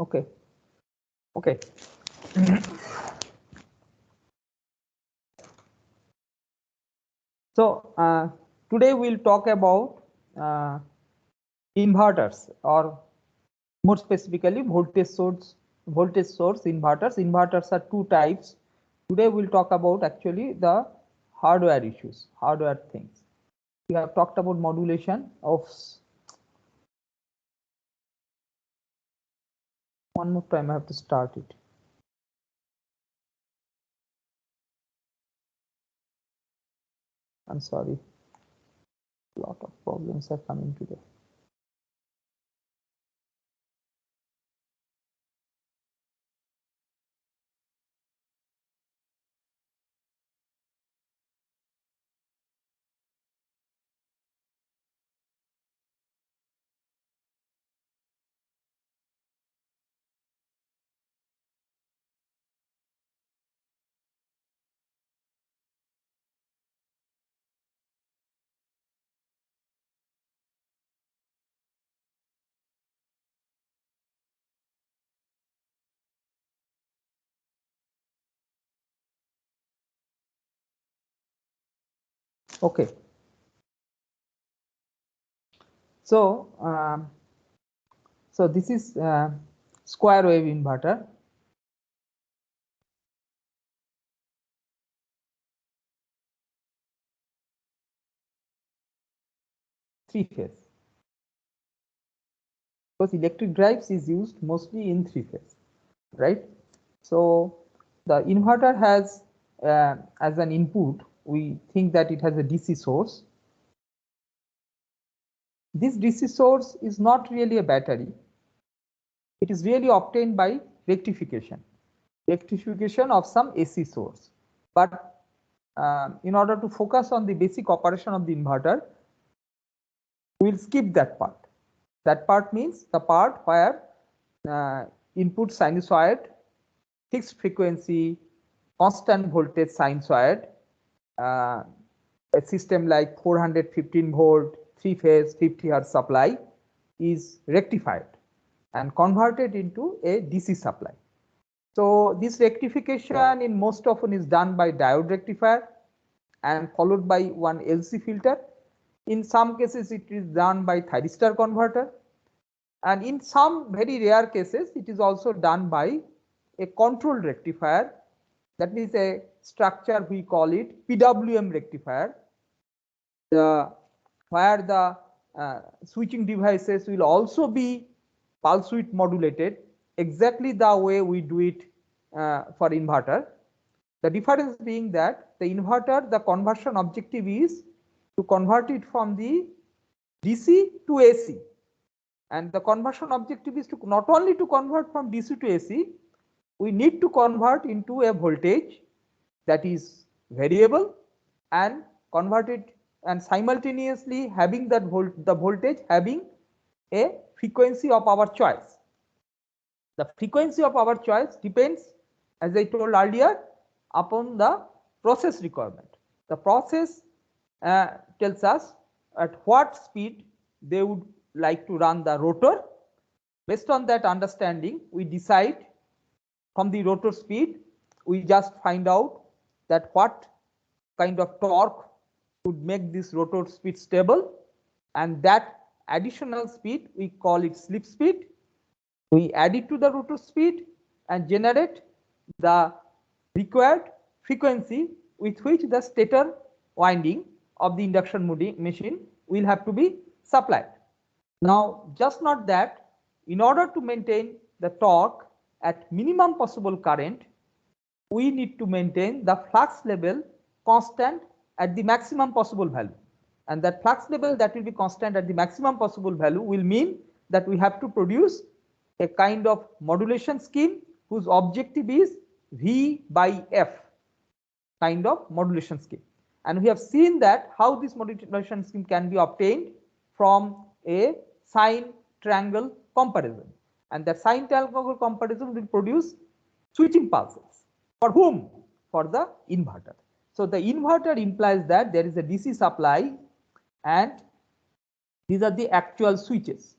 Okay. Okay. So today we'll talk about inverters, or more specifically voltage source inverters. Inverters are two types. Today we'll talk about actually the hardware issues, hardware things. We have talked about modulation of. One more time, I have to start it. I'm sorry. A lot of problems are coming today. Okay. So, so this is square wave inverter. Three-phase. Because electric drives is used mostly in three-phase, right? So the inverter has as an input, we think that it has a DC source. This DC source is not really a battery. It is really obtained by rectification of some AC source. But in order to focus on the basic operation of the inverter, we will skip that part. That part means the part where input sinusoid, fixed frequency, constant voltage sinusoid, a system like 415 volt, 3-phase, 50 Hz supply is rectified and converted into a DC supply. So this rectification in most often is done by diode rectifier and followed by one LC filter. In some cases it is done by thyristor converter, and in some very rare cases it is also done by a control rectifier. That means a structure, we call it PWM rectifier, where the switching devices will also be pulse width modulated exactly the way we do it for inverter. The difference being that the inverter, the conversion objective is to convert it from the DC to AC, and the conversion objective is to not only to convert from DC to AC, we need to convert into a voltage that is variable and convert it, and simultaneously having that the voltage having a frequency of our choice. The frequency of our choice depends, as I told earlier, upon the process requirement. The process tells us at what speed they would like to run the rotor. Based on that understanding, we decide from the rotor speed, we just find out that what kind of torque would make this rotor speed stable, and that additional speed we call it slip speed. We add it to the rotor speed and generate the required frequency with which the stator winding of the induction machine will have to be supplied. Now, just not that, in order to maintain the torque at minimum possible current, we need to maintain the flux level constant at the maximum possible value. And that flux level that will be constant at the maximum possible value will mean that we have to produce a kind of modulation scheme whose objective is V by F kind of modulation scheme. And we have seen that how this modulation scheme can be obtained from a sine triangle comparison. And that sine triangle comparison will produce switching pulses. For whom? For the inverter. So the inverter implies that there is a DC supply and these are the actual switches.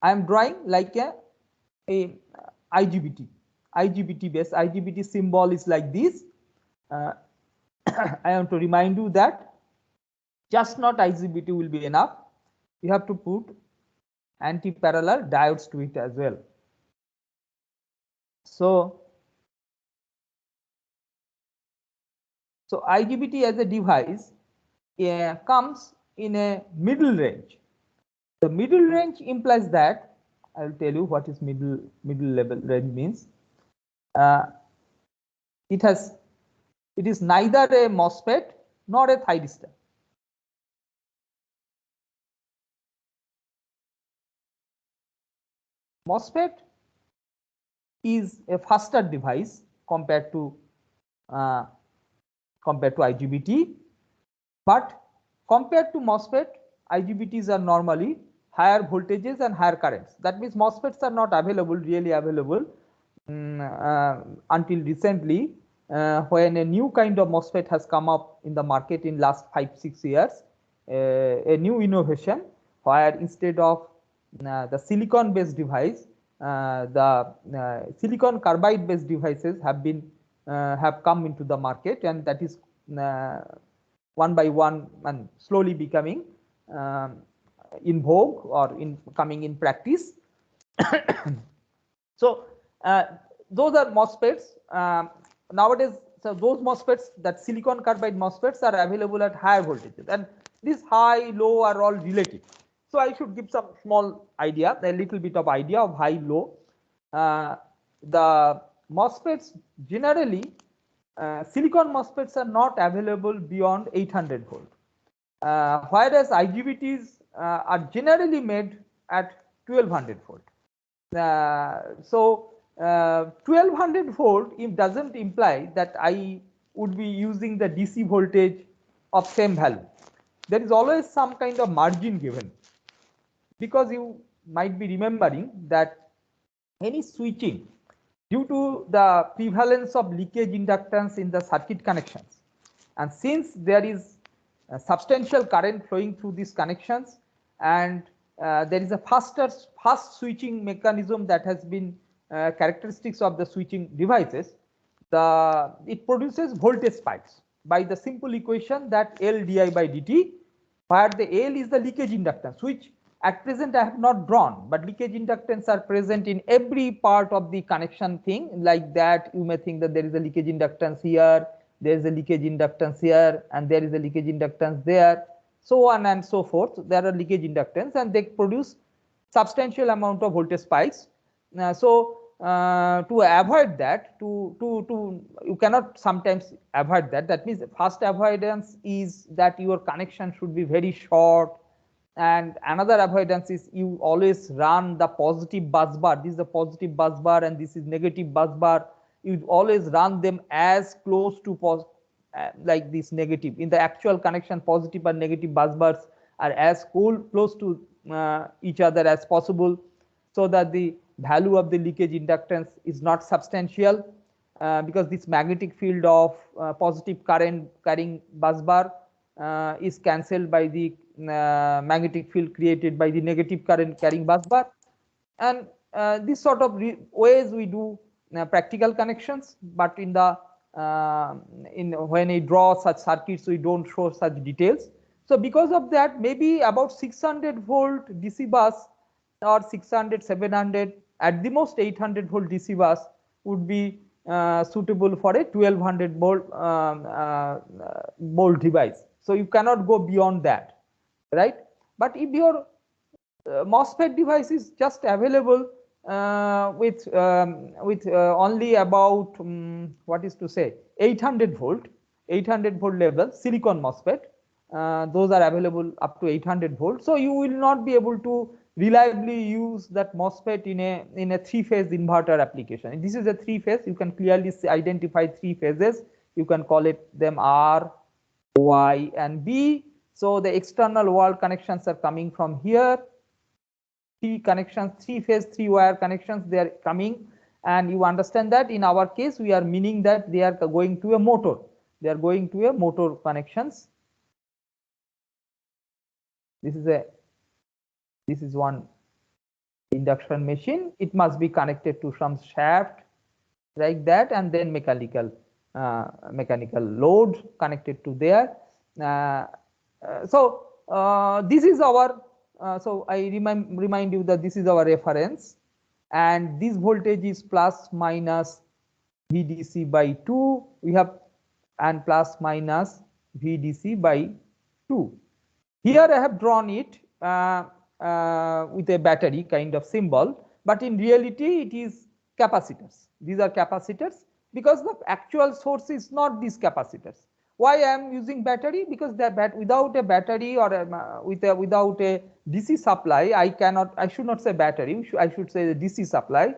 I am drawing like a a IGBT. IGBT based. IGBT symbol is like this. I want to remind you that just not IGBT will be enough. You have to put anti-parallel diodes to it as well. So IGBT as a device comes in a middle range. The middle range implies that, I will tell you what is middle level range means. It is neither a MOSFET nor a thyristor. MOSFET is a faster device compared to IGBT, but compared to MOSFET, IGBTs are normally higher voltages and higher currents. That means MOSFETs are not really available until recently, when a new kind of MOSFET has come up in the market in last 5-6 years, a new innovation where instead of the silicon based device, the silicon carbide based devices have come into the market, and that is one by one and slowly becoming in vogue or coming in practice. So those are MOSFETs nowadays. So those MOSFETs, that silicon carbide MOSFETs, are available at higher voltages, and these high low are all relative. So I should give some small idea, a little bit of idea of high low. The MOSFETs generally, silicon MOSFETs are not available beyond 800 volt, whereas IGBTs are generally made at 1200 volt. So 1200 volt, it doesn't imply that I would be using the DC voltage of same value. There is always some kind of margin given, because you might be remembering that any switching, due to the prevalence of leakage inductance in the circuit connections, and since there is a substantial current flowing through these connections, and there is a fast switching mechanism that has been characteristics of the switching devices, it produces voltage spikes by the simple equation that L di by dt, where the L is the leakage inductance, which at present I have not drawn, but leakage inductance are present in every part of the connection thing. Like that, you may think that there is a leakage inductance here, there is a leakage inductance here, and there is a leakage inductance there, so on and so forth. There are leakage inductance, and they produce substantial amount of voltage spikes. To avoid that, you cannot sometimes avoid that. That means first avoidance is that your connection should be very short, and another avoidance is you always run the positive bus bar. This is the positive bus bar, and this is negative bus bar. You always run them as close to like this negative. In the actual connection, positive and negative bus bars are as close to each other as possible, so that the value of the leakage inductance is not substantial, because this magnetic field of positive current carrying bus bar is cancelled by the magnetic field created by the negative current carrying bus bar. And this sort of ways we do practical connections, but in the when we draw such circuits, we don't show such details. So because of that, maybe about 600 volt DC bus or 600, 700, at the most 800 volt DC bus would be suitable for a 1200 volt device. So you cannot go beyond that, right? But if your MOSFET device is just available with only about what is to say 800 volt level silicon MOSFET, those are available up to 800 volt. So you will not be able to reliably use that MOSFET in a 3-phase inverter application. This is a 3-phase. You can clearly identify 3 phases. You can call them R, Y, and B. So the external wall connections are coming from here. 3 connections, 3-phase, 3-wire connections, they are coming. And you understand that in our case, we are meaning that they are going to a motor. They are going to a motor connections. This is one induction machine, it must be connected to some shaft like that, and then mechanical load connected to there. This is our so I remind you that this is our reference, and this voltage is plus minus VDC by 2 we have, and plus minus VDC by 2. Here I have drawn it with a battery kind of symbol, but in reality it is capacitors. These are capacitors because the actual source is not these capacitors. Why I am using battery? Because without a battery or without a DC supply, I should not say battery, I should say the DC supply.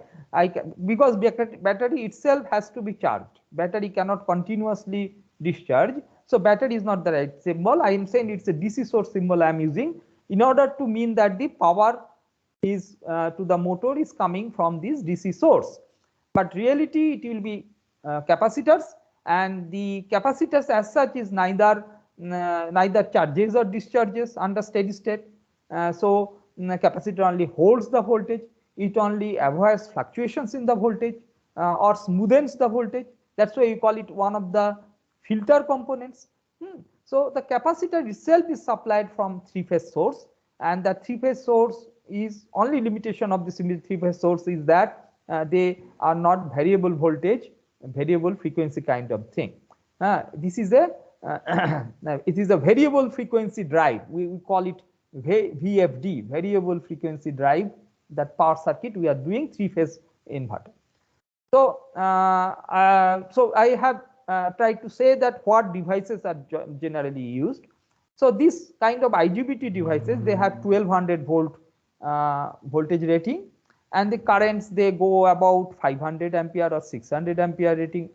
Because battery itself has to be charged. Battery cannot continuously discharge. So battery is not the right symbol. I am saying it's a DC source symbol I am using in order to mean that the power is to the motor is coming from this DC source. But reality it will be capacitors, and the capacitors as such is neither charges or discharges under steady state. Capacitor only holds the voltage, it only avoids fluctuations in the voltage or smoothens the voltage. That's why you call it one of the filter components. So the capacitor itself is supplied from three-phase source, and the three-phase source is only limitation of this three-phase source is that they are not variable voltage, variable frequency kind of thing. This is a it is a variable frequency drive. We call it VFD, variable frequency drive. That power circuit we are doing three-phase inverter. So so I have tried to say that what devices are generally used. So this kind of IGBT devices, they have 1200 volt voltage rating, and the currents they go about 500 ampere or 600 ampere rating,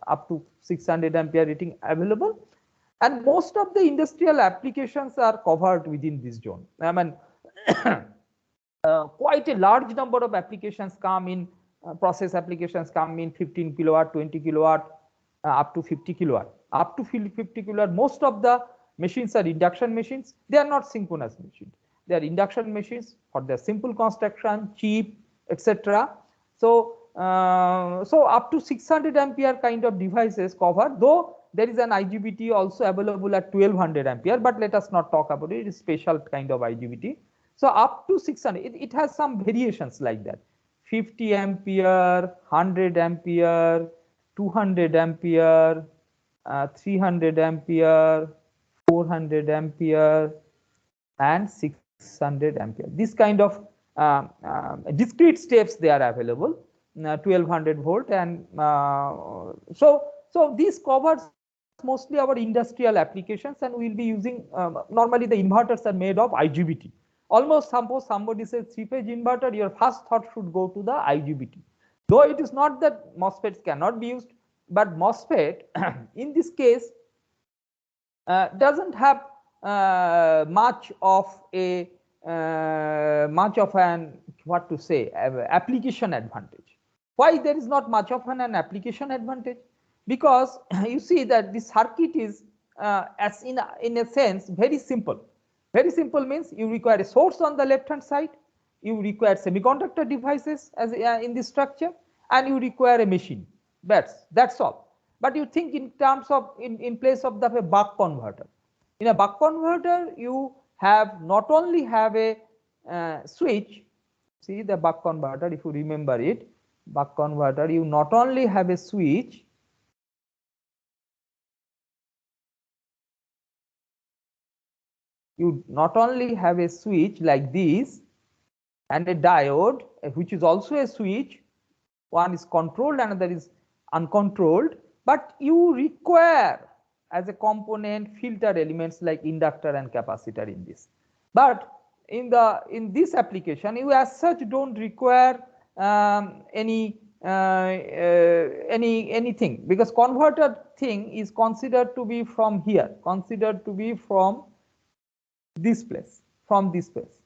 up to 600 ampere rating available, and most of the industrial applications are covered within this zone. I mean quite a large number of applications come in, process applications come in 15 kilowatt, 20 kilowatt, up to 50 kilowatt. Up to 50 kilowatt, most of the machines are induction machines. They are not synchronous machines. They are induction machines for their simple construction, cheap, etc. So, so up to 600 ampere kind of devices covered, though there is an IGBT also available at 1200 ampere, but let us not talk about it. It is special kind of IGBT. So up to 600, it has some variations like that. 50 ampere, 100 ampere, 200 ampere, 300 ampere, 400 ampere, and 600 ampere. This kind of discrete steps they are available, 1200 volt, and so this covers mostly our industrial applications, and we will be using normally the inverters are made of IGBT. Almost suppose somebody says three-phase inverter, your first thought should go to the IGBT. Though it is not that MOSFETs cannot be used, but MOSFET in this case doesn't have much of an what to say application advantage. Why there is not much of an application advantage? Because you see that the circuit is as in a sense very simple. Very simple means you require a source on the left hand side, you require semiconductor devices as in this structure, and you require a machine. That's all. But you think in terms of in place of the buck converter. In a buck converter, you have not only have a switch. See the buck converter, if you remember it, buck converter, you not only have a switch, you not only have a switch like this and a diode, which is also a switch. One is controlled, another is uncontrolled, but you require as a component filter elements like inductor and capacitor in this. But in this application, you as such don't require anything, because converter thing is considered to be from here, considered to be from this place, from this place,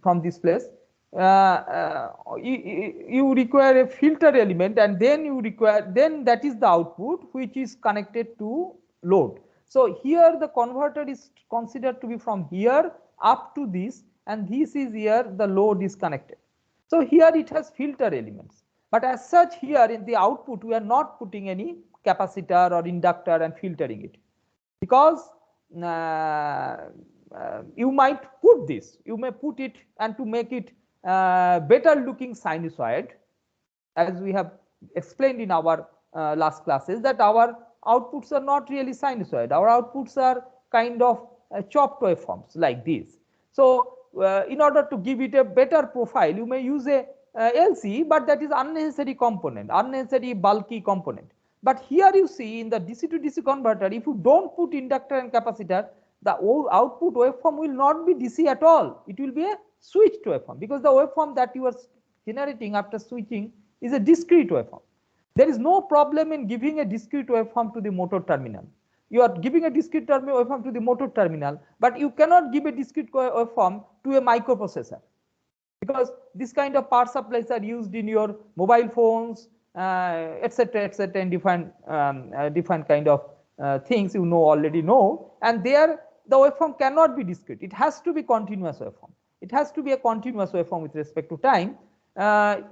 from this place. You require a filter element, and then you require, then that is the output which is connected to load. So here the converter is considered to be from here up to this, and this is here the load is connected. So here it has filter elements, but as such here in the output we are not putting any capacitor or inductor and filtering it, because you might put this, you may put it and to make it better looking sinusoid, as we have explained in our last classes, that our outputs are not really sinusoid, our outputs are kind of chopped waveforms like this. So in order to give it a better profile, you may use a LC, but that is unnecessary component, unnecessary bulky component. But here you see in the DC to DC converter, if you don't put inductor and capacitor, the output waveform will not be DC at all. It will be a switched waveform, because the waveform that you are generating after switching is a discrete waveform. There is no problem in giving a discrete waveform to the motor terminal. You are giving a discrete waveform to the motor terminal, but you cannot give a discrete waveform to a microprocessor, because this kind of power supplies are used in your mobile phones, etc., and different kind of things you already know, and there the waveform cannot be discrete. It has to be continuous waveform. It has to be a continuous waveform with respect to time.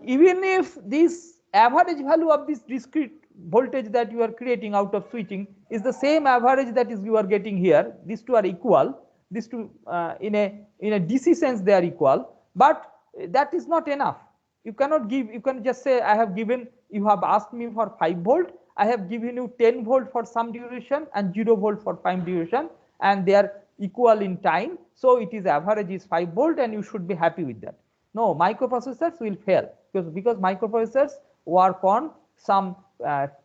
Even if this average value of this discrete voltage that you are creating out of switching is the same average that is you are getting here, these two are equal. These two in a DC sense they are equal, but that is not enough. You cannot give, you can just say I have given, you have asked me for 5 volt, I have given you 10 volt for some duration and 0 volt for time duration, and they are equal in time, so it is average is 5 volt and you should be happy with that. No, microprocessors will fail, because microprocessors work on some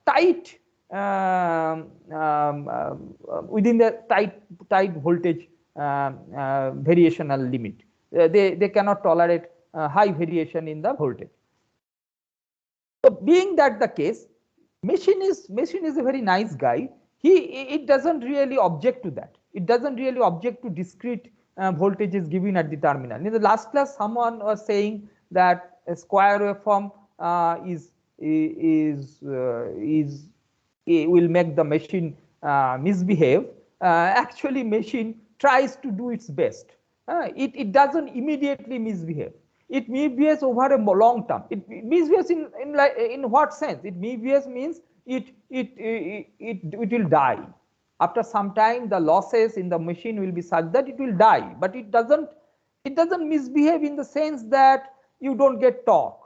tight within the tight voltage variational limit. They cannot tolerate high variation in the voltage. So being that the case, machine is a very nice guy. It doesn't really object to that. It doesn't really object to discrete voltages given at the terminal. In the last class, someone was saying that a square waveform will make the machine misbehave. Actually, machine tries to do its best. It doesn't immediately misbehave. It misbehaves over a long term. It misbehaves in what sense? It misbehaves means it will die. After some time, the losses in the machine will be such that it will die. But it doesn't misbehave in the sense that you don't get torque.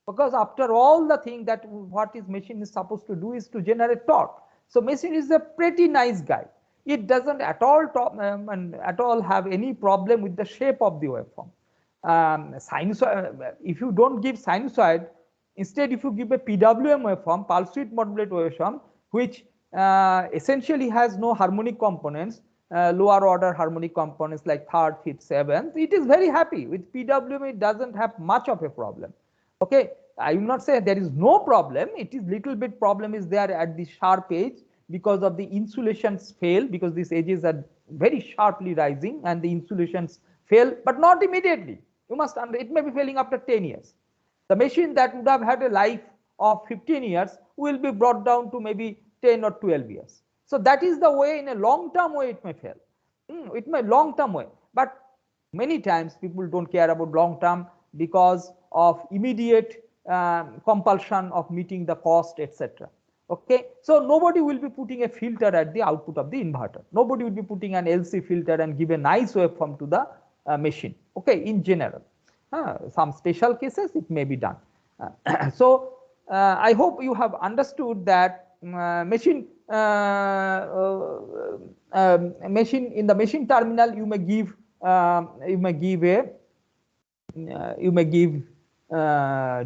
Because after all, the thing that what is machine is supposed to do is to generate torque. So machine is a pretty nice guy. It doesn't at all have any problem with the shape of the waveform. Sinusoid, if you don't give sinusoid, instead if you give a PWM waveform, pulse width modulated waveform, which essentially has no harmonic components, lower order harmonic components like third, fifth, seventh, it is very happy. With PWM, it doesn't have much of a problem. Okay, I will not say there is no problem. It is little bit problem is there at the sharp edge because of the insulations fail, because these edges are very sharply rising and the insulations fail, but not immediately. You must, it may be failing after 10 years. The machine that would have had a life of 15 years will be brought down to maybe 10 or 12 years. So that is the way, in a long-term way, it may fail. It may long-term way, but many times people don't care about long-term because of immediate compulsion of meeting the cost, etc. Okay, so nobody will be putting a filter at the output of the inverter. Nobody will be putting an LC filter and give a nice waveform to the machine. Okay, in general, some special cases it may be done. So I hope you have understood that machine in the machine terminal you may give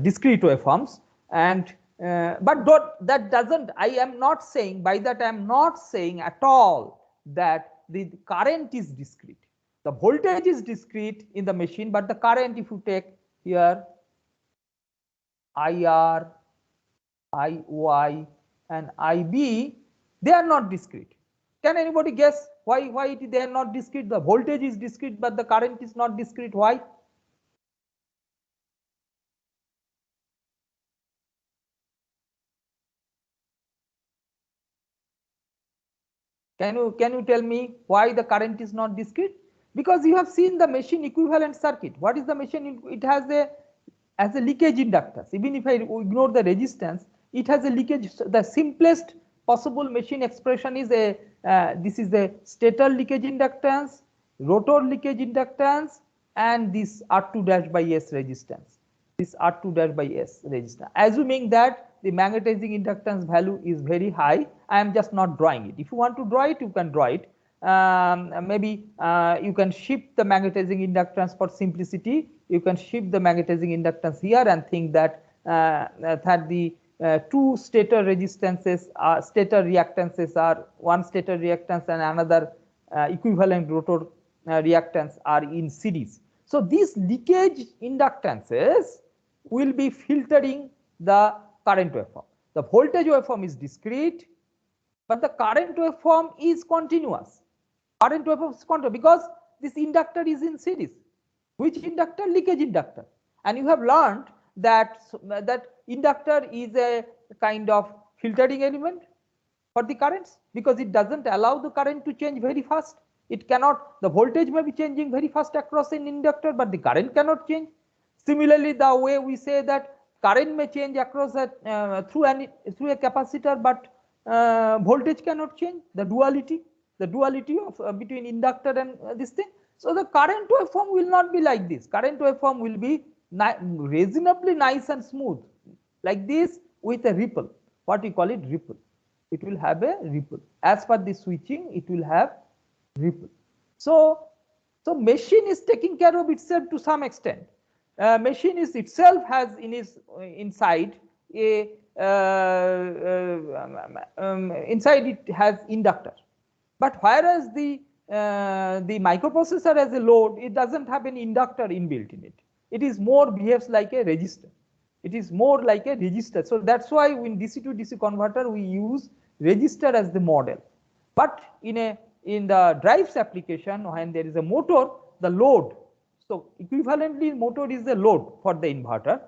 discrete waveforms, and but that doesn't, I am not saying, by that I am not saying at all that the current is discrete. The voltage is discrete in the machine, but the current, if you take here IR, IY and IB, they are not discrete. Can anybody guess why they are not discrete? The voltage is discrete, but the current is not discrete. Why? Can you tell me why the current is not discrete? Because you have seen the machine equivalent circuit. What is the machine? It has a as a leakage inductance. Even if I ignore the resistance, it has a leakage. The simplest possible machine expression is a this is the stator leakage inductance, rotor leakage inductance, and this R2 dash by S resistance. This R2 dash by S resistance. Assuming that the magnetizing inductance value is very high, I am just not drawing it. If you want to draw it, you can draw it. Maybe you can shift the magnetizing inductance for simplicity. You can shift the magnetizing inductance here and think that the two stator resistances, stator reactances are one stator reactance and another equivalent rotor reactance are in series. So these leakage inductances will be filtering the current waveform. The voltage waveform is discrete, but the current waveform is continuous. Current waveform is continuous because this inductor is in series. Which inductor? Leakage inductor. And you have learned that inductor is a kind of filtering element for the currents because it doesn't allow the current to change very fast. It cannot, the voltage may be changing very fast across an inductor, but the current cannot change. Similarly, the way we say that current may change across through a capacitor, but voltage cannot change. The duality of between inductor and this thing. So the current waveform will not be like this. Current waveform will be reasonably nice and smooth, like this with a ripple. What we call it, ripple. It will have a ripple. As per the switching, it will have ripple. So machine is taking care of itself to some extent. Machine is itself has in its inside a inside it has inductor, but whereas the microprocessor as a load, it doesn't have any inductor inbuilt in it. It is more behaves like a resistor. It is more like a resistor. So that's why in DC to DC converter we use resistor as the model. But in the drives application, when there is a motor, the load. So equivalently, motor is a load for the inverter.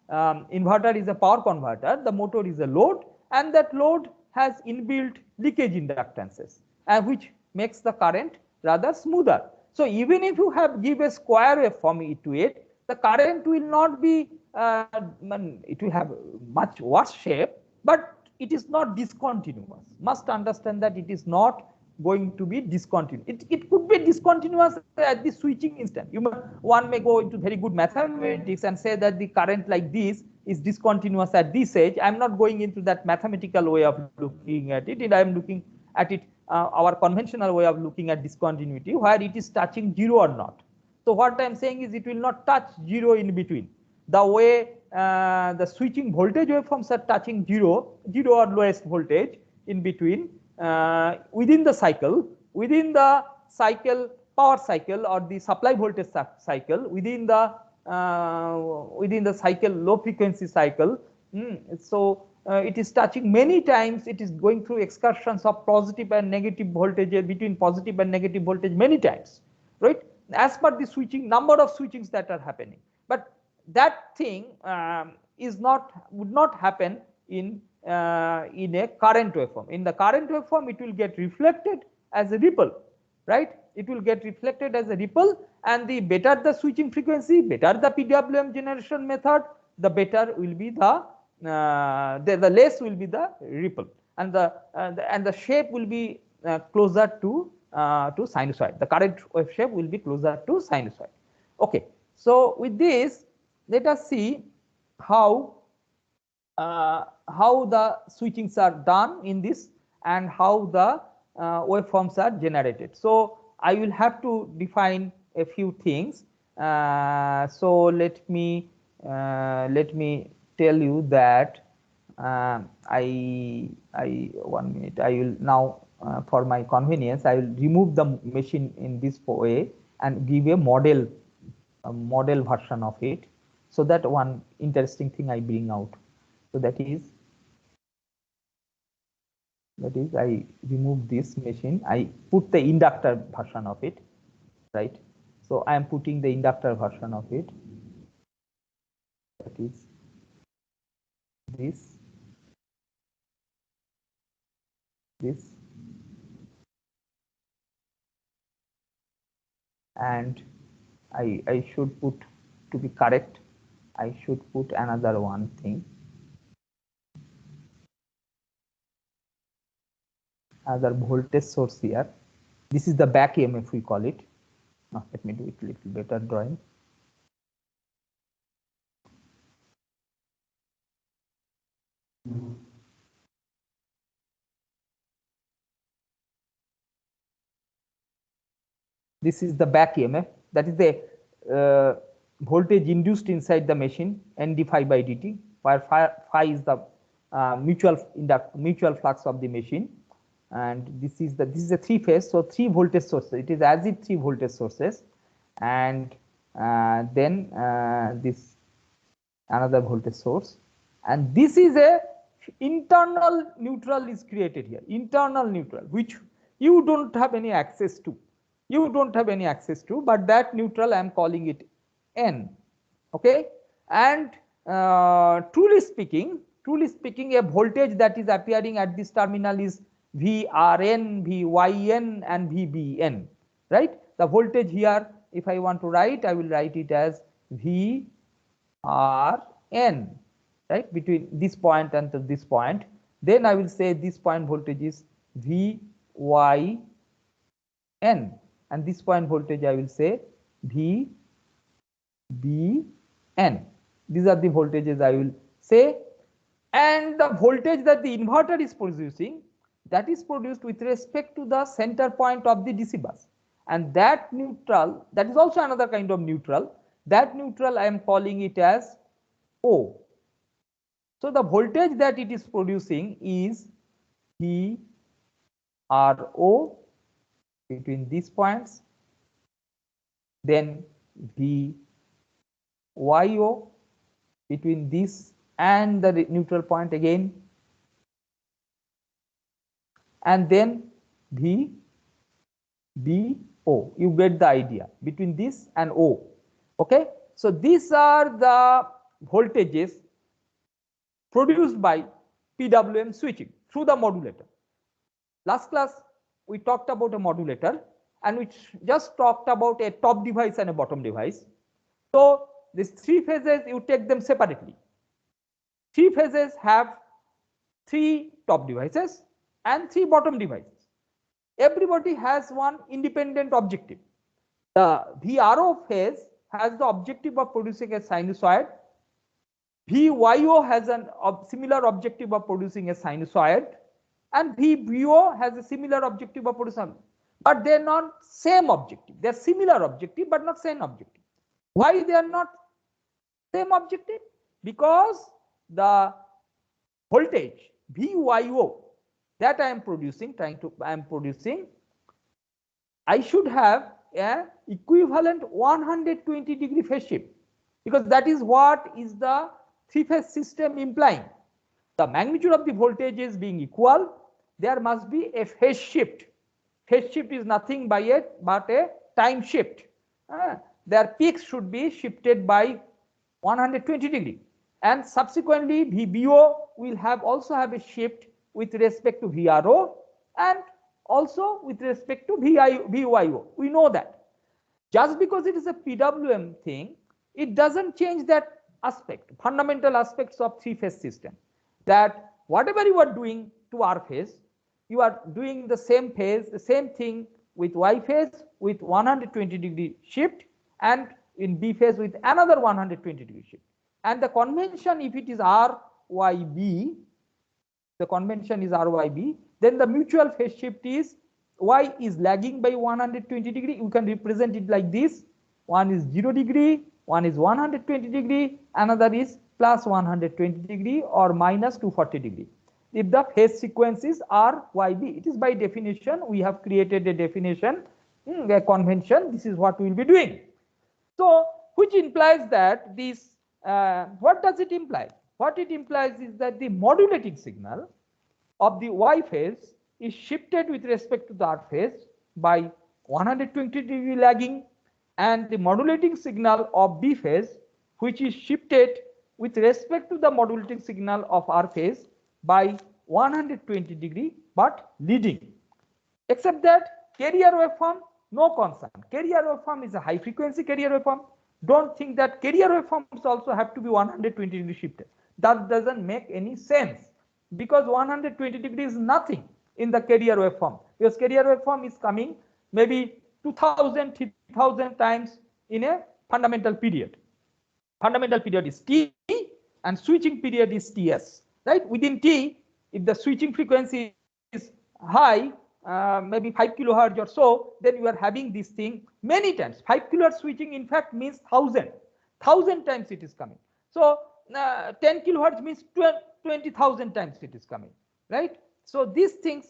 Inverter is a power converter. The motor is a load, and that load has inbuilt leakage inductances, which makes the current rather smoother. So even if you have give a square waveform to it, the current will not be, it will have much worse shape, but it is not discontinuous. Must understand that it is not going to be discontinuous. It could be discontinuous at the switching instant. One may go into very good mathematics and say that the current like this is discontinuous at this age. I'm not going into that mathematical way of looking at it. I am looking at it our conventional way of looking at discontinuity, where it is touching zero or not. So what I'm saying is it will not touch zero in between. The way the switching voltage waveforms are touching zero or lowest voltage in between within the cycle, power cycle or the supply voltage cycle, within the cycle low frequency cycle. So it is touching many times. It is going through excursions of positive and negative voltage, between positive and negative voltage many times, right? As per the switching number of switchings that are happening, but that thing would not happen in a current waveform. In the current waveform, it will get reflected as a ripple, right? It will get reflected as a ripple, and the better the switching frequency, better the PWM generation method, the better will be the less will be the ripple, and the shape will be closer to sinusoid. The current wave shape will be closer to sinusoid. Okay, so with this, let us see how the switchings are done in this and how the waveforms are generated. So I will have to define a few things. So let me tell you that I 1 minute. I will now for my convenience, I will remove the machine in this way and give a model version of it. So that one interesting thing I bring out. So that is I remove this machine. I put the inductor version of it, right? So I am putting the inductor version of it. That is this, and I should put, to be correct, I should put another one thing, another voltage source here. This is the back EMF, we call it. Let me do it a little better drawing. This is the back EMF, that is the voltage induced inside the machine, N d phi by dt, where phi is the mutual flux of the machine, and this is a three phase, so three voltage sources. It is as if three voltage sources, and then this another voltage source, and this is a internal neutral is created here, internal neutral, which you don't have any access to. You don't have any access to, but that neutral I am calling it N. Okay, and truly speaking, a voltage that is appearing at this terminal is VRN, VYN, and VBN. Right? The voltage here, if I want to write, I will write it as VRN. Right, between this point and this point. Then I will say this point voltage is VYN. And this point voltage I will say VBN. These are the voltages I will say, and the voltage that the inverter is producing, that is produced with respect to the center point of the DC bus, and that neutral, that is also another kind of neutral. That neutral I am calling it as O. So the voltage that it is producing is VRO between these points, then VYO between this and the neutral point again, and then VBO. You get the idea, between this and O. Okay, so these are the voltages produced by PWM switching through the modulator. Last class we talked about a modulator, and we just talked about a top device and a bottom device. So these three phases, you take them separately. Three phases have three top devices and three bottom devices. Everybody has one independent objective. The VRO phase has the objective of producing a sinusoid. VYO has a similar objective of producing a sinusoid, and VBO has a similar objective of producing, but they are not same objective. They are similar objective but not same objective. Why they are not same objective? Because the voltage VYO that I am producing, I should have a equivalent 120-degree phase shift, because that is what is the three-phase system implying. The magnitude of the voltages being equal, there must be a phase shift. Phase shift is nothing but a time shift. Their peaks should be shifted by 120 degree, and subsequently VBO will also have a shift with respect to VRO and also with respect to VYO. We know that. Just because it is a PWM thing, it doesn't change that aspect, fundamental aspects of three-phase system, that whatever you are doing to R phase, you are doing the same phase, the same thing with Y phase with 120-degree shift, and in B phase with another 120-degree shift. And the convention, if it is RYB, the convention is RYB, then the mutual phase shift is Y is lagging by 120 degree. You can represent it like this: one is 0 degree, one is 120 degree, another is plus 120 degree or minus 240 degree. If the phase sequence is RYB, it is by definition, we have created a definition, a convention. This is what we will be doing. So, which implies that this, what does it imply? What it implies is that the modulating signal of the Y phase is shifted with respect to the R phase by 120 degree lagging, and the modulating signal of B phase, which is shifted with respect to the modulating signal of R phase by 120 degree but leading. Except that carrier waveform, no concern. Carrier waveform is a high frequency carrier waveform. Don't think that carrier waveforms also have to be 120 degree shifted. That doesn't make any sense, because 120 degree is nothing in the carrier waveform, because carrier waveform is coming maybe 2000 3000 times in a fundamental period. Fundamental period is T and switching period is Ts, right? Within T, if the switching frequency is high, maybe 5 kilohertz or so, then you are having this thing many times. 5 kilohertz switching in fact means 1000 times it is coming. So 10 kilohertz means 20,000 times it is coming, right? So these things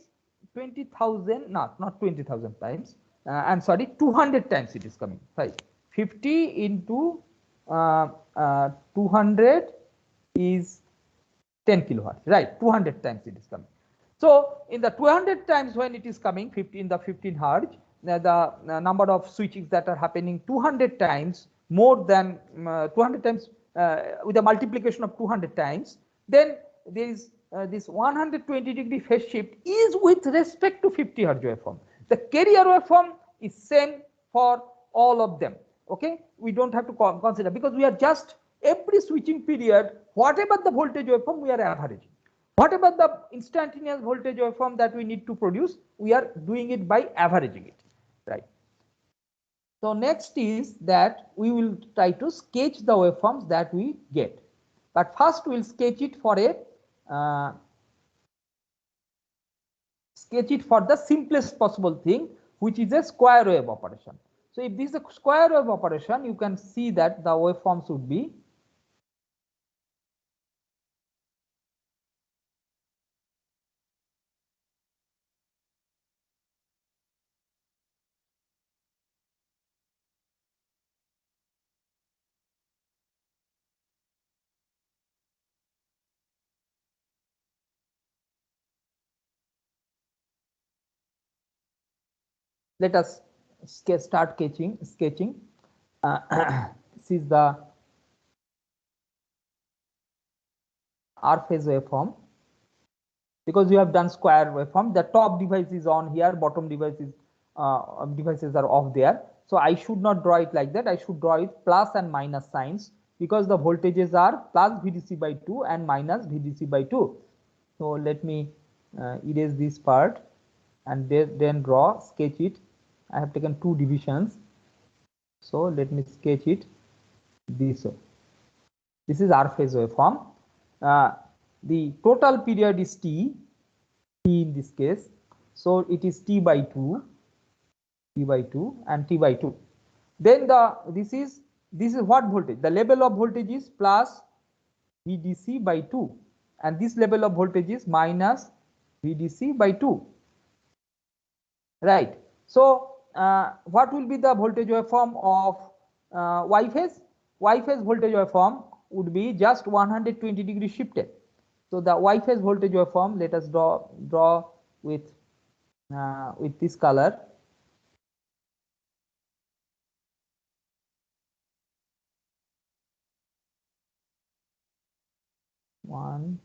20,000, not 20,000 times, I'm sorry, 200 times it is coming, right? 50 into 200 is 10 kilohertz, right? 200 times it is coming. So in the 200 times when it is coming, 15 the 15 hertz, the number of switchings that are happening 200 times, more than 200 times, with a multiplication of 200 times, then there is this 120 degree phase shift is with respect to 50 hertz waveform. The carrier waveform is same for all of them. Okay, we don't have to consider, because we are just every switching period, whatever the voltage waveform we are averaging. Whatever the instantaneous voltage waveform that we need to produce, we are doing it by averaging it, right? So next is that we will try to sketch the waveforms that we get, but first we will sketch it for the simplest possible thing, which is a square wave operation. So if this is a square wave operation, you can see that the waveforms would be let us start sketching. This is the R phase waveform, because you have done square waveform. The top device is on here, bottom devices are off there. So I should not draw it like that. I should draw it plus and minus signs, because the voltages are plus VDC by 2 and minus VDC by 2. So let me erase this part and then draw, sketch it. I have taken 2 divisions. So let me sketch it this way. This is R phase waveform. The total period is T in this case. So it is T by 2 and T by 2. Then this is what voltage? The level of voltage is plus VDC by 2, and this level of voltage is minus VDC by 2. Right. So what will be the voltage waveform of Y phase? Y phase voltage waveform would be just 120 degree shifted. So the Y phase voltage waveform, let us draw with this color. One.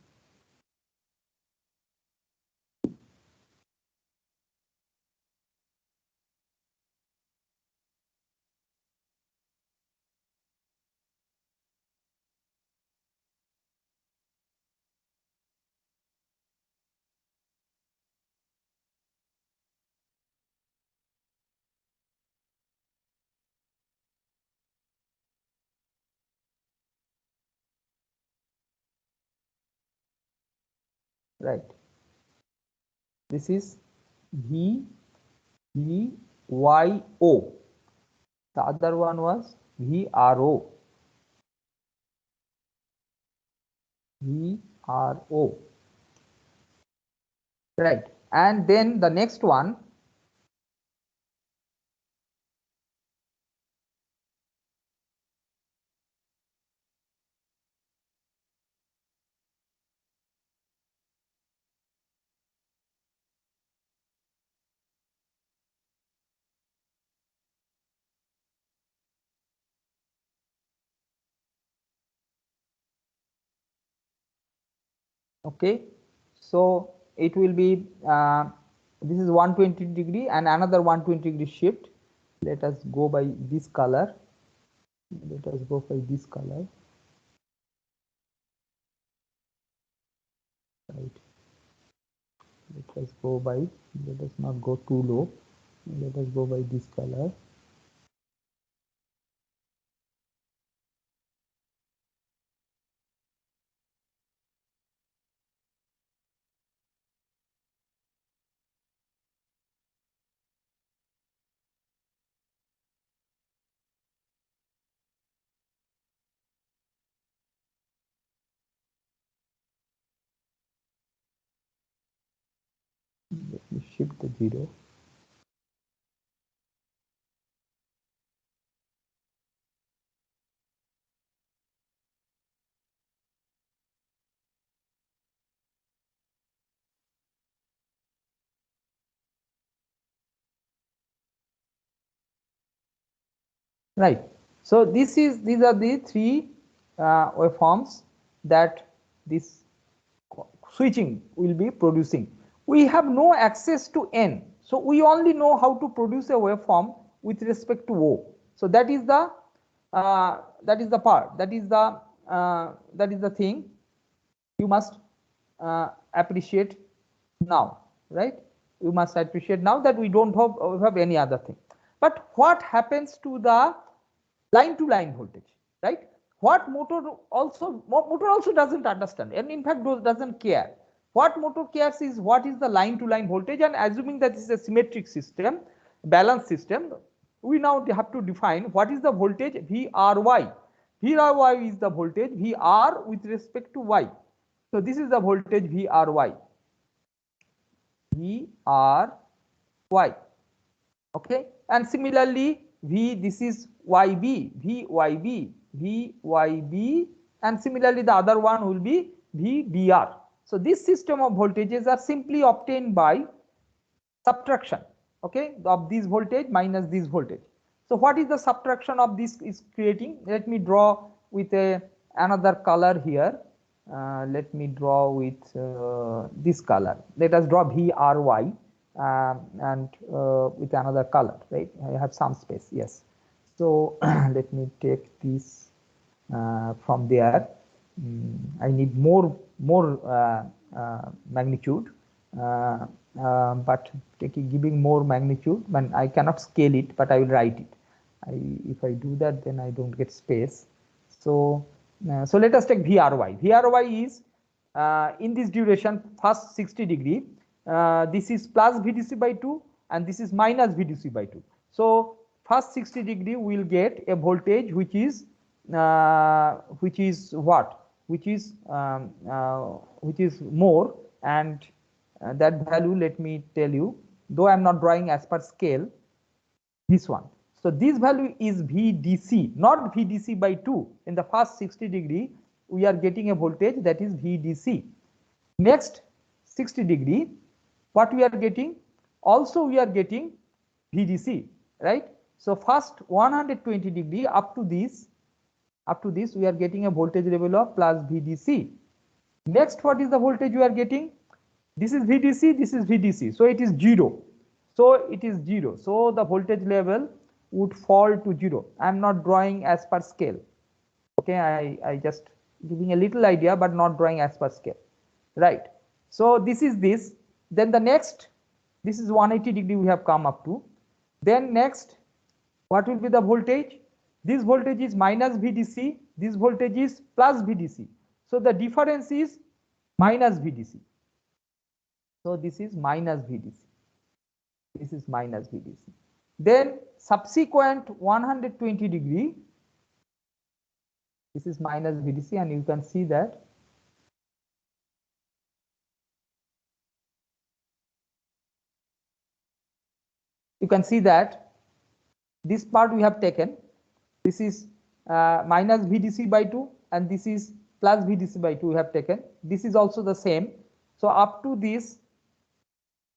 Right. This is V Y O. The other one was VRO. VRO. Right. And then the next one, okay, so it will be this is 120 degree and another 120 degree shift. Let us go by this color. Let us go for this color. Right. Let us go by, let us not go too low. Let us go by this color. Let me shift the 0. Right. So these are the three waveforms that this switching will be producing. We have no access to n, so we only know how to produce a waveform with respect to O. So that is the part, that is the thing you must appreciate now, right? You must appreciate now that we don't have any other thing. But what happens to the line to line voltage, right? What motor also doesn't understand, and in fact doesn't care. What motor cares is what is the line to line voltage, and assuming that this is a symmetric system, balanced system, we now have to define what is the voltage VRY. VRY is the voltage VR with respect to Y. So this is the voltage VRY. VRY. Okay, and similarly this is YB, VYB, VYB, and similarly the other one will be VBR. So this system of voltages are simply obtained by subtraction, okay, of this voltage minus this voltage. So what is the subtraction of this is creating? Let me draw with another color here. Let me draw with this color. Let us draw VRY and with another color, right? I have some space, yes. So let me take this from there. I need more magnitude, but giving more magnitude, when I cannot scale it, but I will write it. If I do that, then I don't get space. So let us take VRY. VRY is in this duration first 60 degree. This is plus VDC by 2 and this is minus VDC by 2. So first 60 degree we will get a voltage which is what? Which is more, and that value, let me tell you, though I am not drawing as per scale, this one. So this value is VDC, not VDC by 2. In the first 60 degree, we are getting a voltage that is VDC. Next 60 degree, what we are getting? Also we are getting VDC, right? So first 120 degree up to this we are getting a voltage level of plus VDC. Next, what is the voltage you are getting? This is VDC, this is VDC. So it is 0. So it is 0. So the voltage level would fall to 0. I am not drawing as per scale. Okay, I just giving a little idea, but not drawing as per scale. Right. So this is this. Then the next, this is 180 degree we have come up to. Then next, what will be the voltage? This voltage is minus VDC. This voltage is plus VDC. So the difference is minus VDC. So this is minus VDC. This is minus VDC. Then subsequent 120 degree, this is minus VDC, and you can see that this part we have taken. This is minus VDC by 2 and this is plus VDC by 2 we have taken. This is also the same. So up to this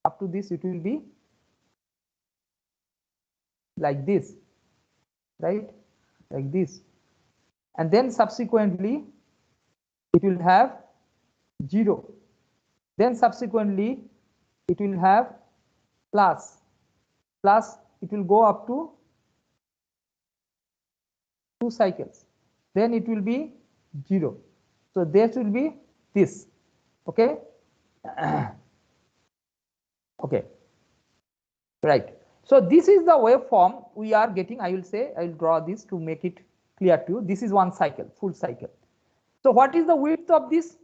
it will be like this, right? Like this. And then subsequently it will have 0. Then subsequently it will have plus it will go up to 2 cycles, then it will be 0. So this will be this. Okay. Okay, right. So this is the waveform we are getting. I will say, I will draw this to make it clear to you. This is one cycle, full cycle. So what is the width of this?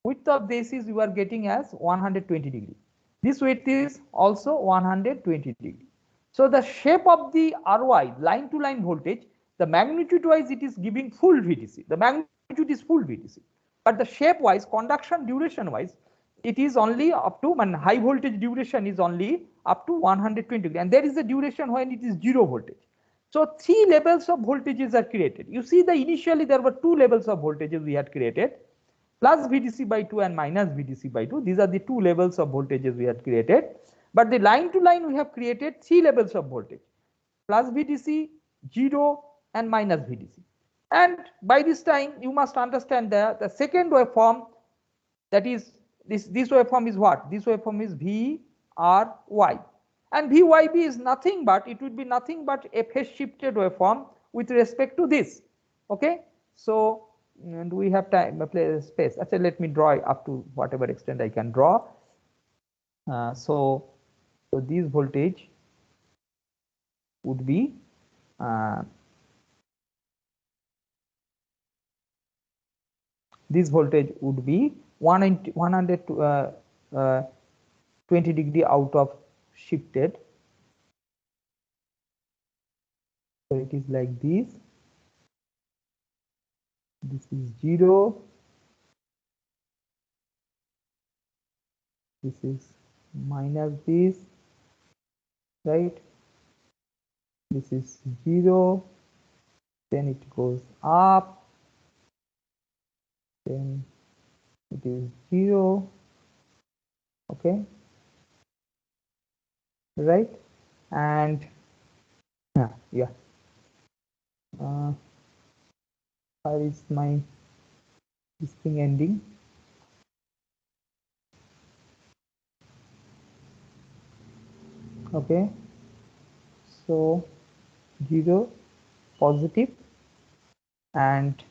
Width of this is you are getting as 120 degree. This width is also 120 degree. So the shape of the RY, line to line voltage, the magnitude wise it is giving full VDC. The magnitude is full VDC. But the shape wise, conduction duration wise, it is only up to, and high voltage duration is only up to 120 degree. And there is a duration when it is 0 voltage. So 3 levels of voltages are created. You see, initially there were 2 levels of voltages we had created, plus VDC by 2 and minus VDC by 2. These are the 2 levels of voltages we had created. But the line to line we have created 3 levels of voltage, plus VDC, 0 and minus VDC. And by this time you must understand that the second waveform, that is this waveform is what? This waveform is VRY. And VYB is nothing but, it would be nothing but a phase shifted waveform with respect to this. Okay. So, and we have time, space. Actually, let me draw up to whatever extent I can draw. So this voltage would be this voltage would be 120 degree out of shifted. So it is like this. This is 0. This is minus this, right? This is 0. Then it goes up. Then it is 0. Okay. Right. And yeah. Where is my this thing ending? Okay. So 0 positive, and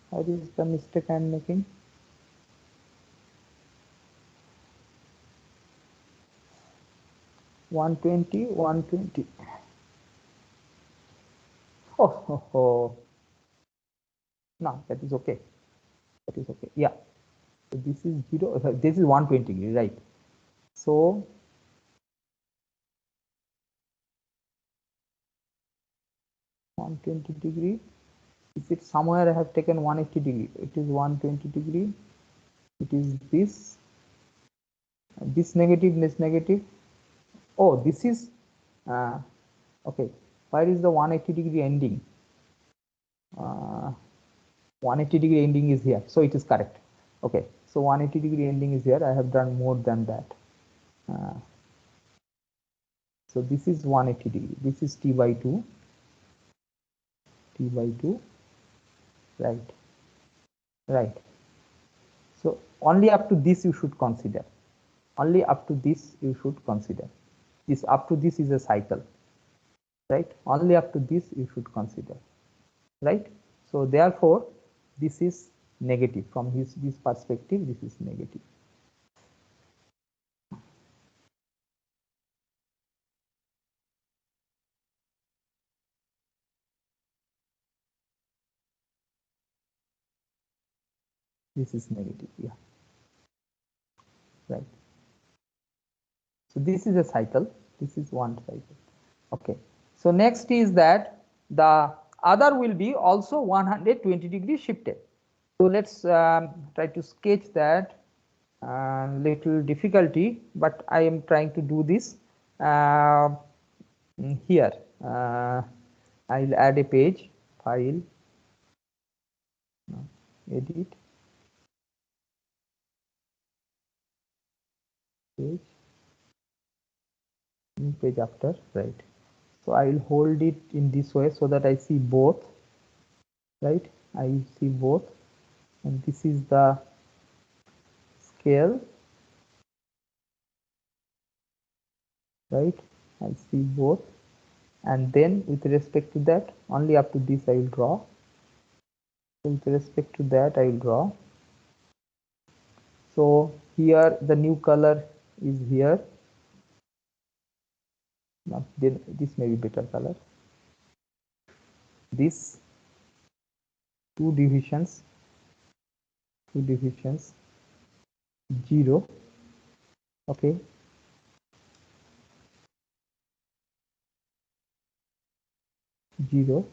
what is the mistake I am making? One twenty. Oh, no, that is okay. That is okay. Yeah. So this is 0. This is 120 degree, right? So 120 degree. Is it somewhere I have taken 180 degree? It is 120 degree. It is this. This negative, this negative. Oh, this is okay. Where is the 180 degree ending? 180 degree ending is here, so it is correct. Okay, so 180 degree ending is here. I have done more than that. So this is 180 degree. This is T by 2. T by 2. Right. Right. So only up to this you should consider. Only up to this you should consider. This up to this is a cycle. Right. Only up to this you should consider. Right. So therefore, this is negative from this perspective. This is negative. This is negative. Yeah. Right. So this is a cycle. This is one cycle. Okay. So next is that the other will be also 120 degree shifted. So let's try to sketch that. Little difficulty, but I am trying to do this here. I'll add a page, file, edit, page, new page after, right. So I will hold it in this way so that I see both, right. I see both, and this is the scale, right. I see both, and then with respect to that, only up to this I will draw. So with respect to that I will draw. So here the new color is here. Now then this may be better color. This two divisions 0, okay, 0,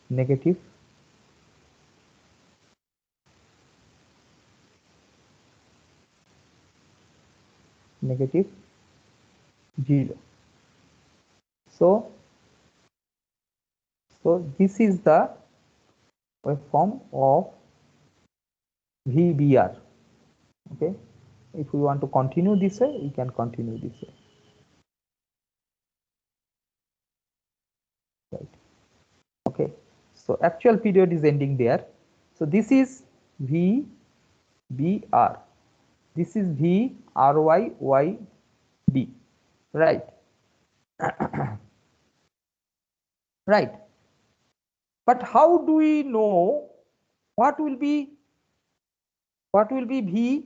negative, negative, 0. So this is the waveform of VBR. Okay, if we want to continue this way, we can continue this way. Right. Okay, so actual period is ending there. So this is VBR. This is VRYYD. Right. Right. But how do we know what will be V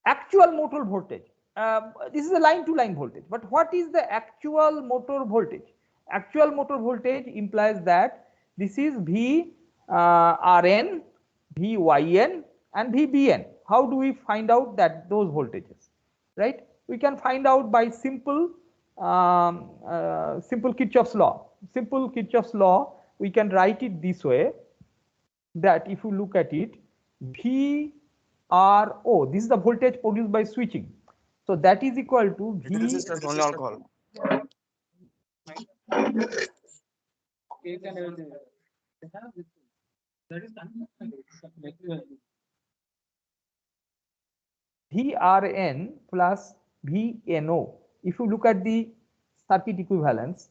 actual motor voltage? This is a line-to-line voltage, but what is the actual motor voltage? Actual motor voltage implies that this is V Rn, Vyn, and Vbn. How do we find out that those voltages? Right? We can find out by simple Kirchhoff's law. Simple Kirchhoff's law. We can write it this way: that if you look at it, VRO, this is the voltage produced by switching. So that is equal to V. VRN plus VNO. If you look at the circuit equivalence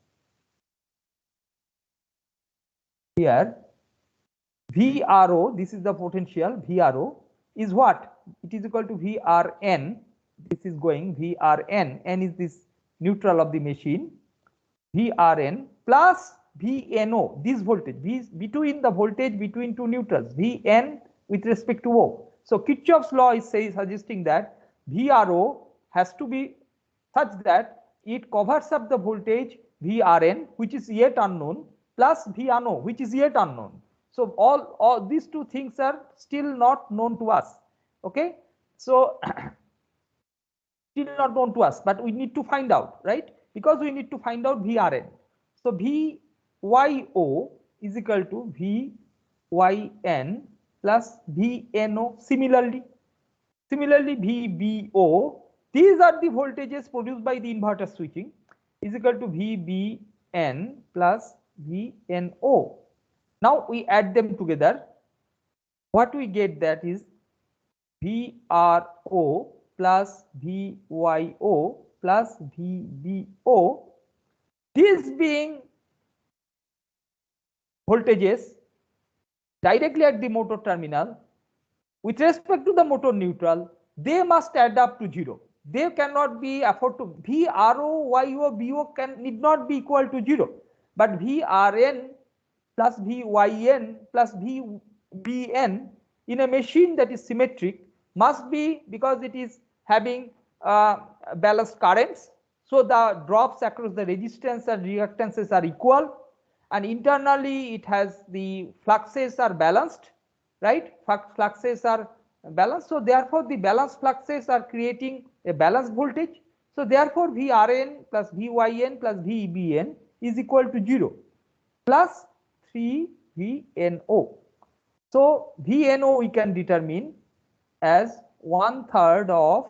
here, VRO, this is the potential, VRO is what? It is equal to VRN. This is going VRN. N is this neutral of the machine. VRN plus VNO, this voltage, between the voltage between two neutrals, Vn with respect to O. So Kirchhoff's law is suggesting that VRO has to be such that it covers up the voltage Vrn, which is yet unknown, plus Vno, which is yet unknown. So all these two things are still not known to us. Okay, so still not known to us, but we need to find out, right? Because we need to find out Vrn. So Vyo is equal to Vyn plus Vno. Similarly Vbo, these are the voltages produced by the inverter switching, is equal to Vbn plus Vno. Now we add them together. What we get, that is VRO plus VYO plus VBO, these being voltages directly at the motor terminal. With respect to the motor neutral, they must add up to 0. They cannot be afford to, VRO, YO, BO need not be equal to 0. But VRN plus Vyn plus Vbn in a machine that is symmetric must be, because it is having balanced currents. So the drops across the resistance and reactances are equal, and internally it has the fluxes are balanced, right? Fluxes are balanced. So therefore the balanced fluxes are creating a balanced voltage. So therefore Vrn plus Vyn plus Vbn is equal to 0 plus 3 Vno. So Vno we can determine as 1/3 of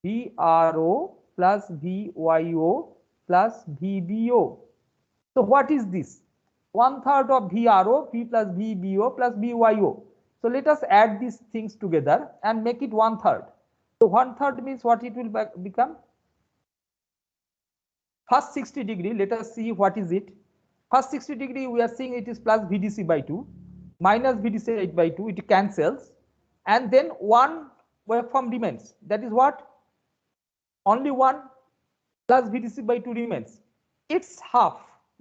VRO plus VYO plus VBO. So what is this? 1/3 of VRO, V plus VBO plus VYO. So let us add these things together and make it 1/3. So 1/3 means what it will become? First 60 degree, let us see what is it. First 60 degree, we are seeing it is plus VDC by 2, minus VDC by 2, it cancels, and then one waveform remains. That is what? only 1 plus VDC by 2 remains. It's half,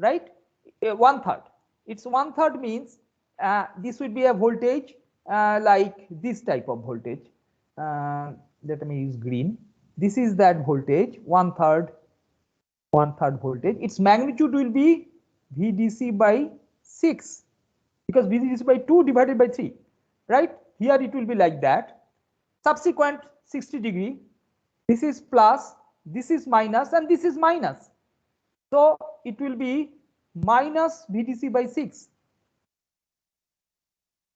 right? 1/3. It's 1/3 means this would be a voltage like this type of voltage. Let me use green. This is that voltage, 1/3 voltage. Its magnitude will be VDC by 6 because VDC by 2 divided by 3, right? Here it will be like that. Subsequent 60 degree, this is plus, this is minus, and this is minus. So it will be minus VDC by 6.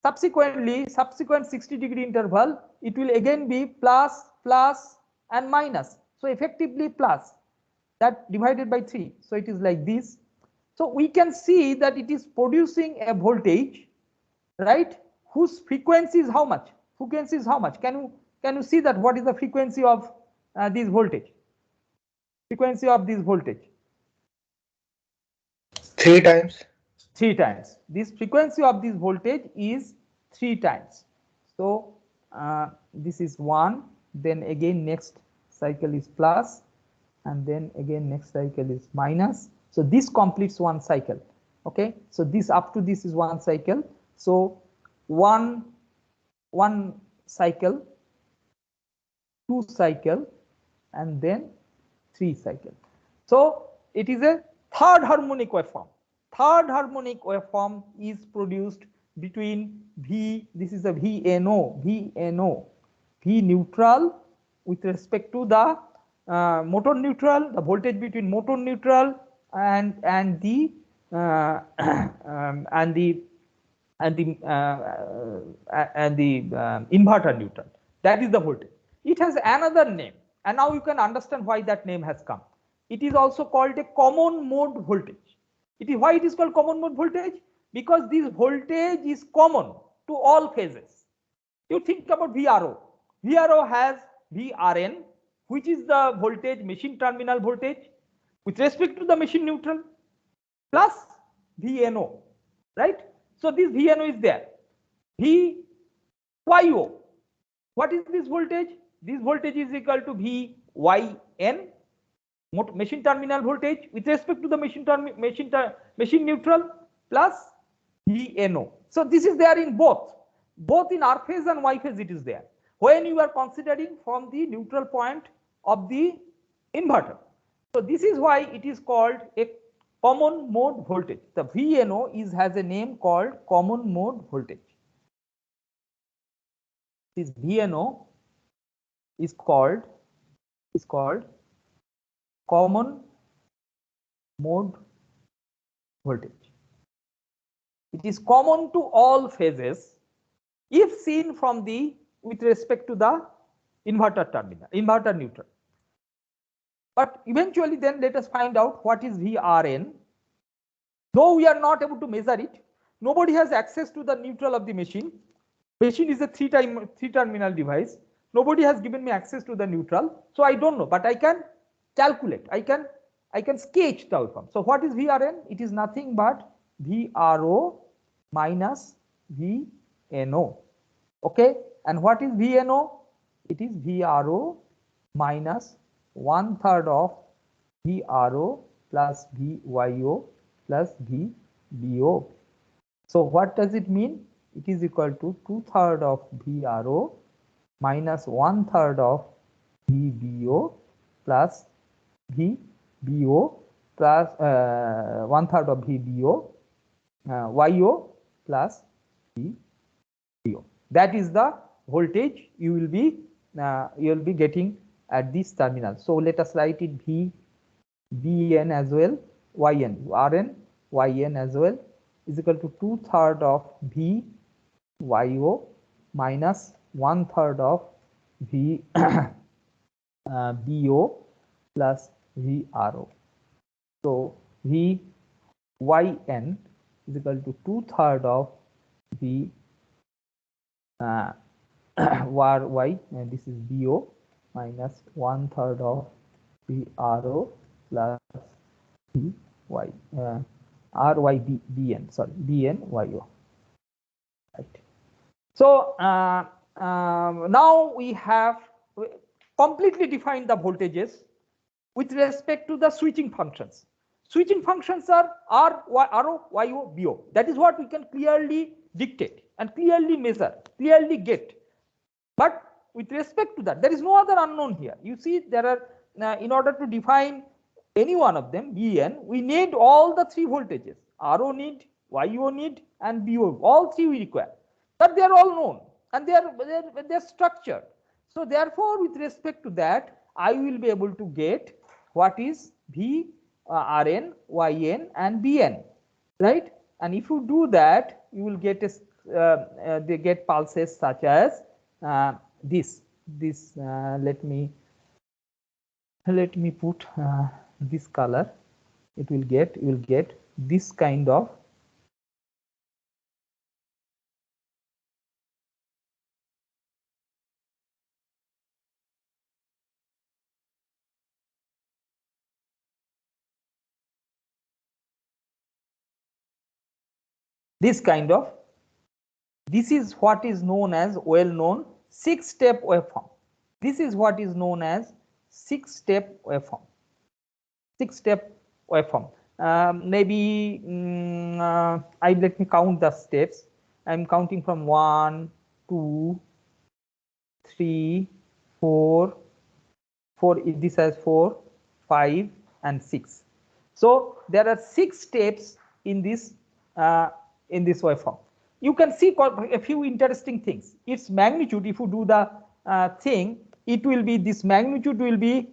Subsequently, subsequent 60 degree interval, it will again be plus, plus, and minus. So effectively plus, that divided by 3. So it is like this. So we can see that it is producing a voltage, right, whose frequency is how much? Frequency is how much? Can you see that what is the frequency of this voltage? Frequency of this voltage? 3 times. 3 times. This frequency of this voltage is 3 times. So this is 1, then again next cycle is plus, and then again next cycle is minus. So this completes one cycle. Okay, so this up to this is one cycle. So one cycle, 2 cycle, and then 3 cycle. So it is a third harmonic waveform. Third harmonic waveform is produced between V, this is a VNO, V neutral with respect to the motor neutral, the voltage between motor neutral and the inverter neutral. That is the voltage. It has another name, and now you can understand why that name has come. It is also called a common mode voltage. Why it is called common mode voltage? Because this voltage is common to all phases. You think about VRO. VRO has VRN, which is the voltage, machine terminal voltage, with respect to the machine neutral, plus VNO, right? So this VNO is there. VYO. What is this voltage? This voltage is equal to VYN, machine terminal voltage, with respect to the machine neutral, plus VNO. So this is there in both in R phase and Y phase it is there. When you are considering from the neutral point of the inverter. So this is why it is called a common mode voltage. The VNO has a name called common mode voltage. This VNO is called common mode voltage. It is common to all phases if seen from the with respect to the inverter terminal, inverter neutral. But eventually then let us find out what is VRN. Though we are not able to measure it, nobody has access to the neutral of the machine. Machine is a three terminal device. Nobody has given me access to the neutral, so I don't know, but I can calculate. I can sketch the outcome. So what is VRN? It is nothing but VRO minus VNO. Okay, and what is VNO? It is VRO minus 1/3 of VRO plus VYO plus VBO. So what does it mean? It is equal to 2/3 of VRO minus 1/3 of VBO plus VBO plus 1/3 of VBO YO plus VBO. That is the voltage you will be getting at this terminal. So let us write it VN as well, YN, RN, YN as well is equal to 2/3 of VYO minus 1/3 of VBO plus VRO. So VYN is equal to 2/3 of V Y, and this is BO minus 1/3 of VRO plus VY RYBN, sorry, BNYO. Right. So now we have completely define the voltages with respect to the switching functions. Switching functions are R, RO, YO, BO. That is what we can clearly dictate and clearly measure, clearly get. But with respect to that, there is no other unknown here. You see, there are, in order to define any one of them, Bn, we need all the three voltages. RO need, YO need, and BO. All three we require. But they are all known and they are structured. So therefore, with respect to that, I will be able to get what is V, Rn, Yn, and Bn, right? And if you do that, you will get they get pulses such as this. Let me put this color. You will get this kind of this is what is known as well-known 6-step waveform. This is what is known as 6-step waveform. 6-step waveform. Maybe let me count the steps. I'm counting from 1, 2, 3, 4. This has 4, 5, and 6. So there are 6 steps in this waveform. You can see a few interesting things. Its magnitude, if you do the thing, it will be, this magnitude will be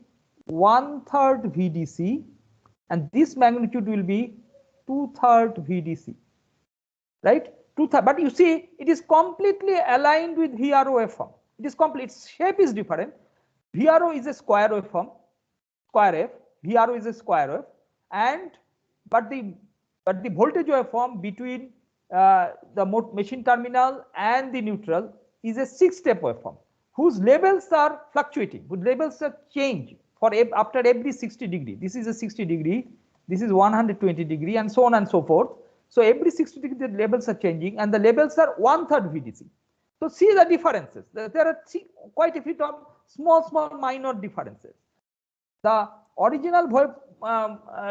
1/3 VDC, and this magnitude will be 2/3 VDC, right? 2/3. But you see, it is completely aligned with VRO waveform. It is complete. Its shape is different. VRO is a square waveform, square F. VRO is a square F, and but the voltage waveform between the machine terminal and the neutral is a 6-step waveform whose levels are fluctuating, whose levels are change for after every 60 degree. This is a 60 degree, this is 120 degree, and so on and so forth. So every 60 degree the levels are changing, and the levels are 1/3 VDC. So see the differences. There are quite a few small minor differences. The original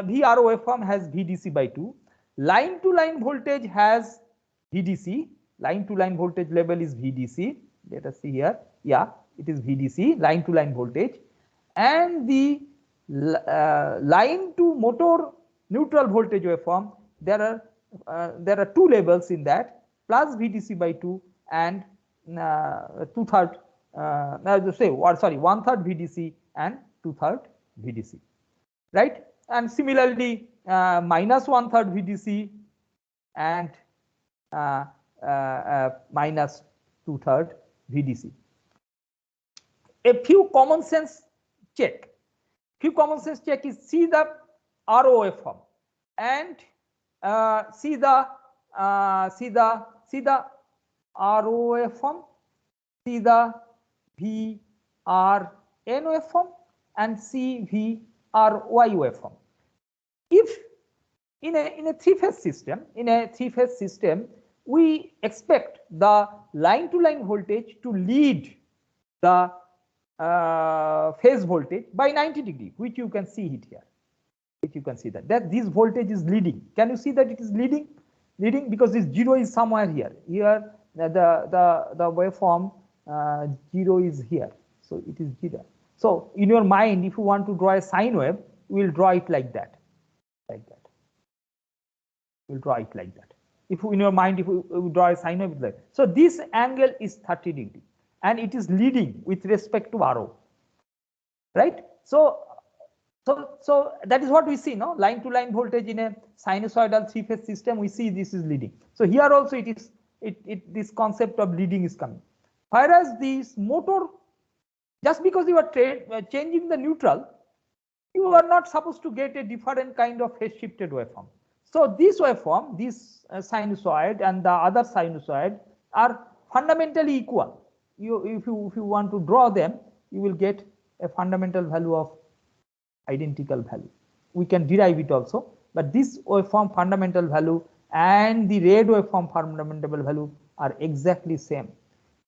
VRO waveform has VDC by 2. Line to line voltage has VDC. Line to line voltage level is VDC. Let us see here. Yeah, it is VDC, line to line voltage. And the line to motor neutral voltage waveform, there are 2 levels in that, plus VDC by 2 and 1/3 VDC and 2/3 VDC, right? And similarly, minus 1/3 VDC and minus 2/3 VDC. A few common sense check. Is see the RO waveform and see the RO waveform, see the VRN waveform, and see VRY waveform. If in a three-phase system, we expect the line-to-line voltage to lead the phase voltage by 90 degree, which you can see it here. You can see that this voltage is leading. Can you see that it is leading? Because this 0 is somewhere here. Here the waveform 0 is here, so it is 0. So in your mind, if you want to draw a sine wave, we will draw it like that. We'll draw it like that. If you, in your mind, if you draw a sine wave, like so, this angle is 30 degree, and it is leading with respect to RO, right? So that is what we see, no? Line to line voltage in a sinusoidal three-phase system, we see this is leading. So here also it is this concept of leading is coming. Whereas this motor, just because you are changing the neutral, you are not supposed to get a different kind of phase shifted waveform. So this waveform, this sinusoid and the other sinusoid are fundamentally equal. If you want to draw them, you will get a fundamental value of identical value. We can derive it also, but this waveform fundamental value and the red waveform fundamental value are exactly same.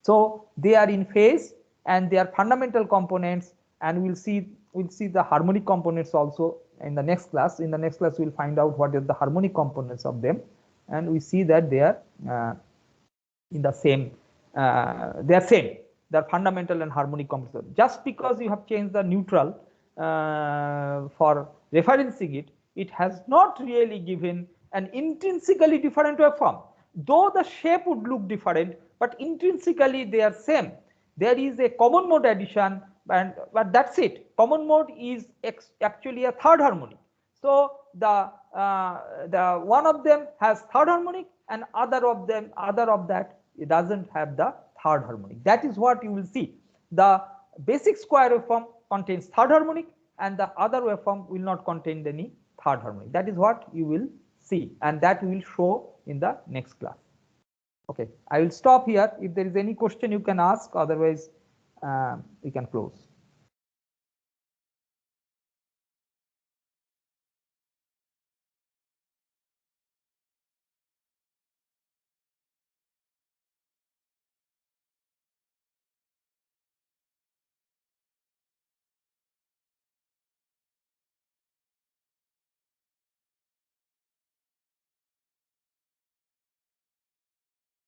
So they are in phase and their fundamental components and we'll see the harmonic components also in the next class. In the next class, we'll find out what is the harmonic components of them, and we see that they are in the same, they are same. They are fundamental and harmonic components. Just because you have changed the neutral for referencing it, it has not really given an intrinsically different waveform. Though the shape would look different, but intrinsically they are same. There is a common mode addition, but that's it. Common mode is actually a third harmonic. So the one of them has third harmonic, and other of that it doesn't have the third harmonic. That is what you will see. The basic square waveform contains third harmonic, and the other waveform will not contain any third harmonic. That is what you will see, and that will show in the next class. Okay, I will stop here. If there is any question, you can ask. Otherwise, we can close.